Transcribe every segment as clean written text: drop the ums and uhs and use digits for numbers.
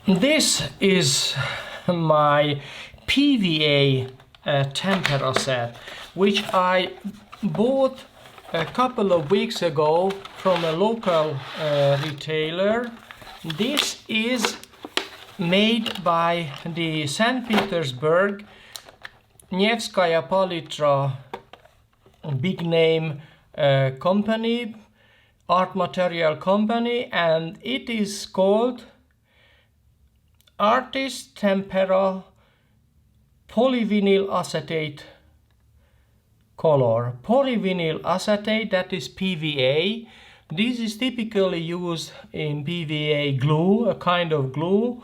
This is my PVA-tempera set, which I bought a couple of weeks ago from a local retailer. This is made by the St. Petersburg Nevskaya Palitra big name company, art material company, and it is called Artist Tempera polyvinyl acetate color. Polyvinyl acetate, that is PVA. This is typically used in PVA glue, a kind of glue.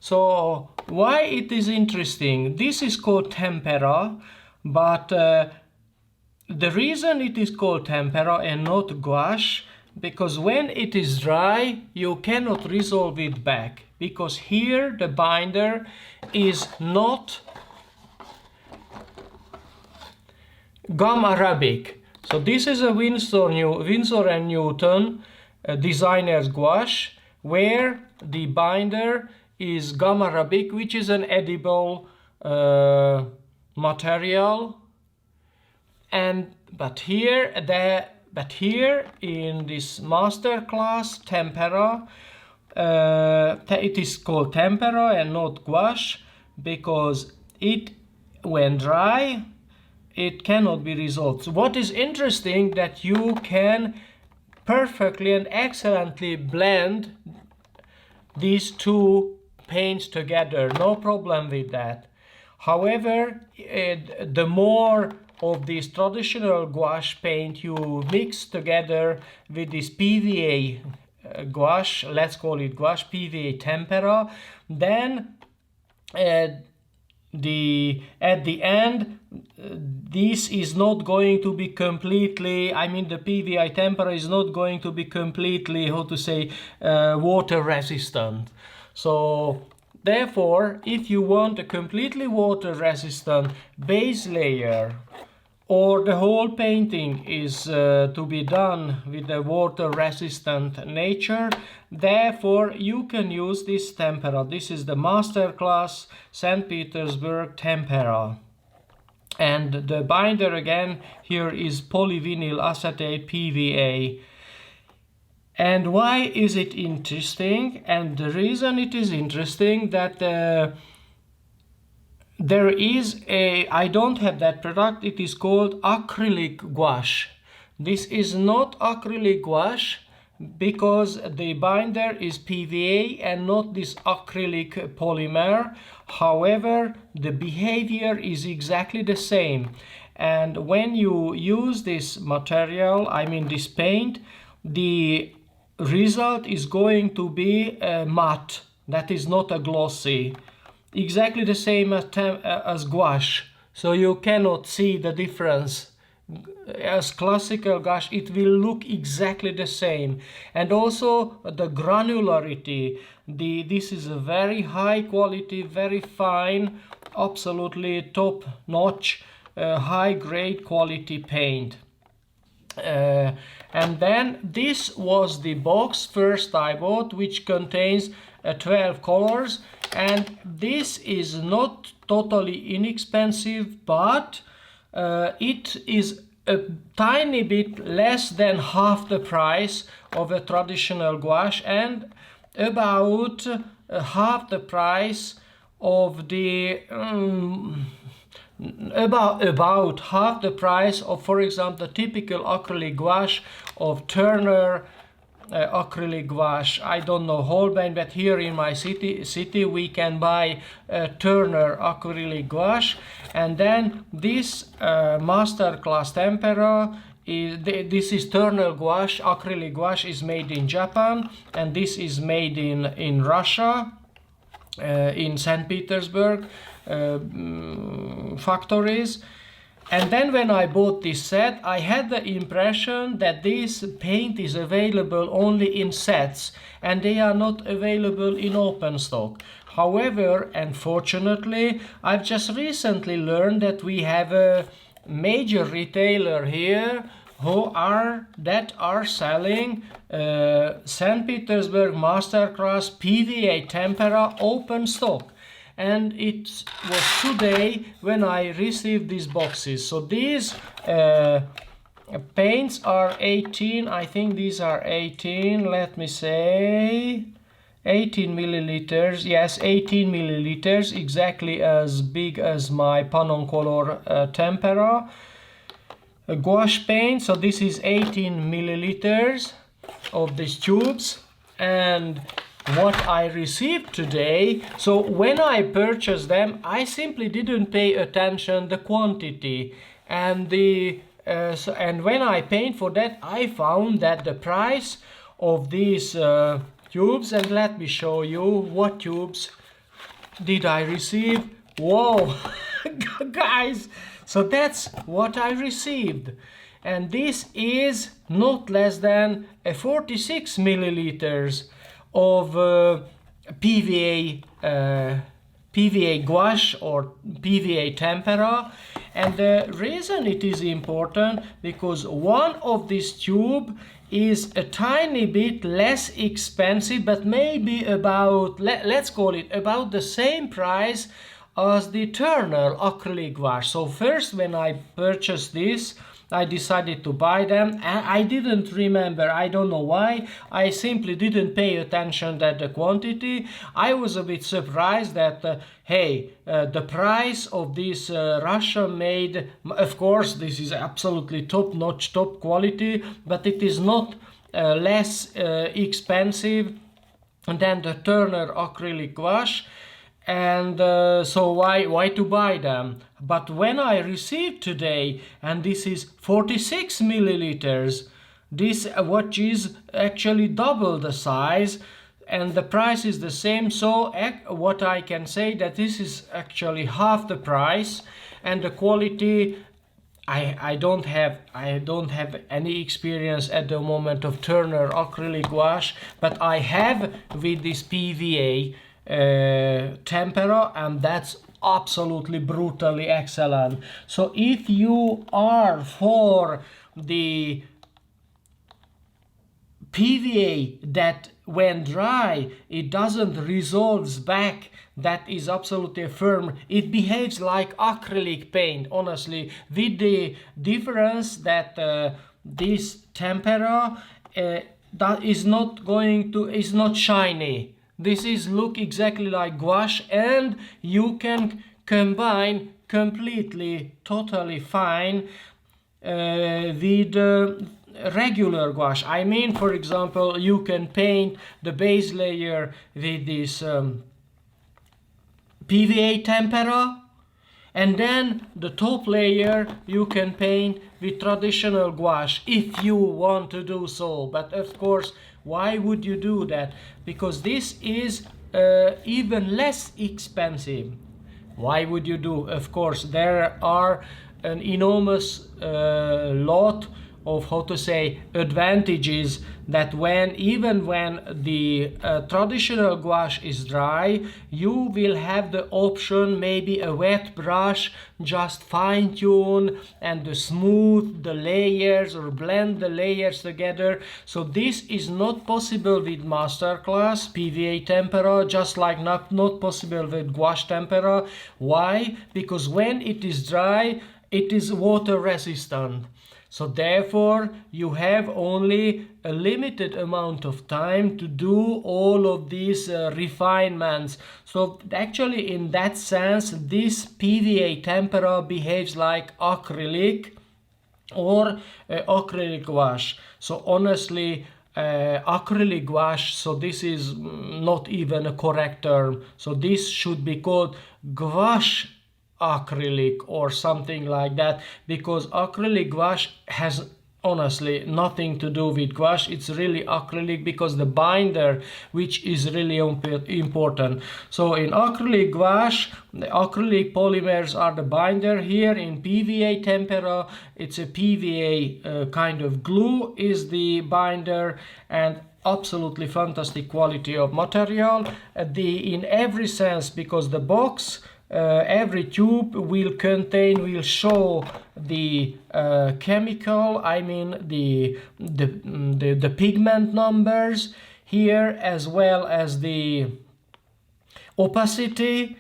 So why it is interesting? This is called tempera, but the reason it is called tempera and not gouache, because when it is dry you cannot resolve it back, because here the binder is not gum Arabic. So this is a Winsor and Newton designer's gouache, where the binder is gum Arabic, which is an edible material. But here in this master class tempera, it is called tempera and not gouache, because it, when dry, it cannot be resolved. So what is interesting, that you can perfectly and excellently blend these two paints together, no problem with that. However, the more of this traditional gouache paint you mix together with this PVA gouache, let's call it gouache, PVA tempera, then at the end this is not going to be completely, I mean the PVA tempera is not going to be completely, how to say, water resistant. So therefore, if you want a completely water resistant base layer, or the whole painting is to be done with a water resistant nature, therefore you can use this tempera. This is the Masterclass St. Petersburg tempera. And the binder again here is polyvinyl acetate PVA. And why is it interesting? And the reason it is interesting, that there is a, I don't have that product, it is called acrylic gouache. This is not acrylic gouache because the binder is PVA and not this acrylic polymer. However, the behavior is exactly the same. And when you use this material, I mean this paint, the result is going to be matte, that is not a glossy. Exactly the same as gouache, so you cannot see the difference. As classical gouache, it will look exactly the same. And also the granularity, this is a very high quality, very fine, absolutely top notch, high grade quality paint. And then this was the box first I bought, which contains 12 colors, and this is not totally inexpensive, but it is a tiny bit less than half the price of a traditional gouache, and about half the price of the about half the price of, for example, the typical acrylic gouache of Turner acrylic gouache. I don't know Holbein, but here in my city we can buy Turner acrylic gouache. And then this Masterclass tempera, this is Turner gouache, acrylic gouache is made in Japan, and this is made in Russia, in St. Petersburg factories. And then when I bought this set, I had the impression that this paint is available only in sets and they are not available in open stock. However, unfortunately, I've just recently learned that we have a major retailer here that are selling St. Petersburg Masterclass PVA-tempera open stock. And it was today when I received these boxes. So these paints are 18, I think these are 18, let me say 18 milliliters, yes, 18 milliliters, exactly as big as my Pannon Color tempera gouache paint. So this is 18 milliliters of these tubes. And what I received today, so when I purchased them, I simply didn't pay attention the quantity, and and when I paid for that, I found that the price of these tubes, and let me show you what tubes did I receive. Whoa, guys, so that's what I received, and this is not less than 46 milliliters of PVA gouache or PVA-tempera. And the reason it is important, because one of this tube is a tiny bit less expensive, but maybe about, let's call it about the same price as the Turner acrylic gouache. So first, when I purchased this, I decided to buy them, and I didn't remember, I don't know why, I simply didn't pay attention to the quantity. I was a bit surprised that, hey, the price of this Russian made, of course this is absolutely top-notch, top quality, but it is not less expensive than the Turner acrylic gouache. And so why to buy them? But when I received today, and this is 46 milliliters, this which is actually double the size, and the price is the same, so what I can say that this is actually half the price, and the quality, I don't have any experience at the moment of Turner acrylic gouache, but I have with this PVA tempera, and that's absolutely brutally excellent. So if you are for the PVA that when dry it doesn't resolves back, that is absolutely firm, it behaves like acrylic paint, honestly, with the difference that this tempera that is not shiny. This is look exactly like gouache, and you can combine completely, totally fine with regular gouache. I mean, for example, you can paint the base layer with this PVA-tempera, and then the top layer you can paint with traditional gouache if you want to do so. But of course, why would you do that? Because this is even less expensive. Why would you do? Of course, there are an enormous lot of, how to say, advantages that even when the traditional gouache is dry, you will have the option, maybe a wet brush, just fine tune and smooth the layers or blend the layers together. So this is not possible with Masterclass PVA-tempera, just like not possible with gouache tempera. Why? Because when it is dry, it is water resistant. So therefore, you have only a limited amount of time to do all of these refinements. So actually, in that sense, this PVA-tempera behaves like acrylic or acrylic gouache. So honestly, acrylic gouache, so this is not even a correct term. So this should be called gouache acrylic or something like that, because acrylic gouache has honestly nothing to do with gouache. It's really acrylic because the binder, which is really important. So in acrylic gouache, the acrylic polymers are the binder. Here in PVA-tempera, it's a PVA kind of glue is the binder, and absolutely fantastic quality of material in every sense, because the box every tube will show the chemical, I mean the pigment numbers here, as well as the opacity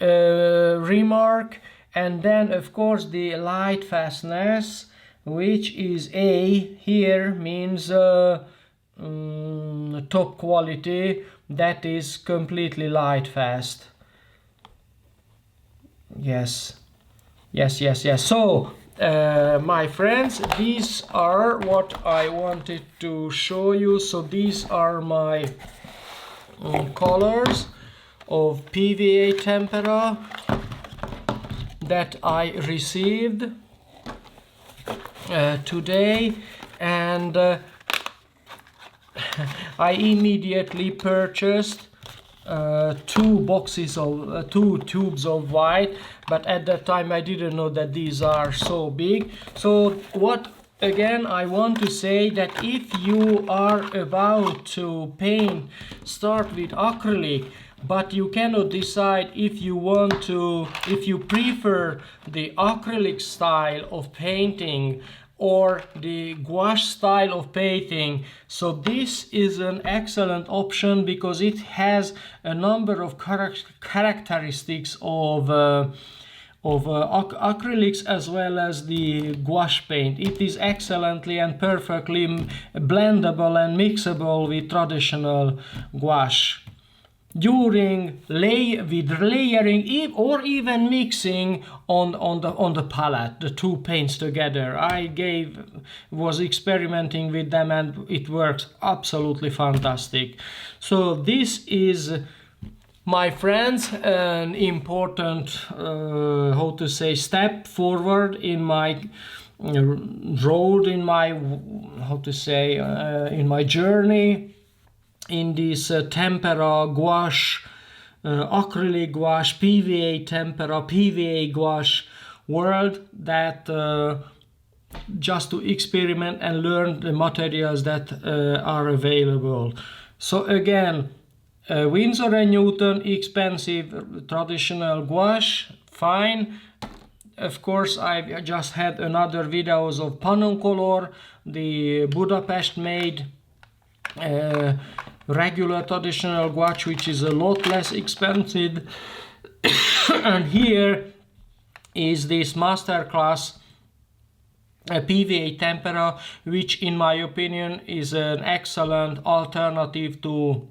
remark, and then of course the light fastness, which is A here, means top quality, that is completely light fast. Yes. So my friends, these are what I wanted to show you. So these are my colors of PVA-tempera that I received today, and I immediately purchased two tubes of white, but at that time I didn't know that these are so big. So what again I want to say, that if you are about to paint, start with acrylic, but you cannot decide if you prefer the acrylic style of painting or the gouache style of painting. So this is an excellent option because it has a number of characteristics of acrylics as well as the gouache paint. It is excellently and perfectly blendable and mixable with traditional gouache. During layering or even mixing on the palette, the two paints together, I was experimenting with them and it works absolutely fantastic. So this is, my friends, an important step forward in my road, in my in my journey in this tempera gouache, acrylic gouache, PVA-tempera, PVA gouache world, that just to experiment and learn the materials that are available. So again, Winsor & Newton, expensive traditional gouache, fine. Of course, I've just had another videos of Panoncolor, the Budapest made regular traditional gouache, which is a lot less expensive. And here is this masterclass PVA-tempera, which in my opinion is an excellent alternative to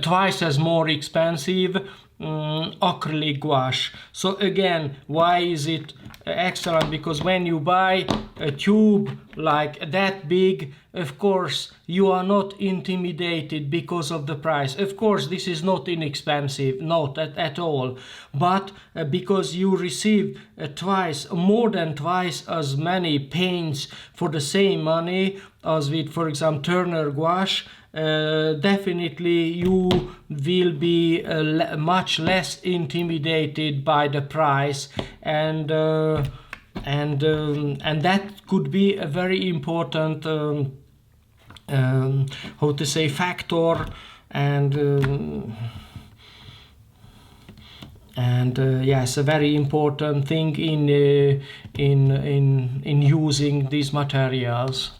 twice as more expensive acrylic gouache. So again, why is it excellent? Because when you buy a tube like that big, of course you are not intimidated because of the price. Of course this is not inexpensive, not at all, but because you receive more than twice as many paints for the same money as with, for example, Turner gouache, definitely you will be much less intimidated by the price, and that could be a very important factor, and yes, a very important thing in using these materials.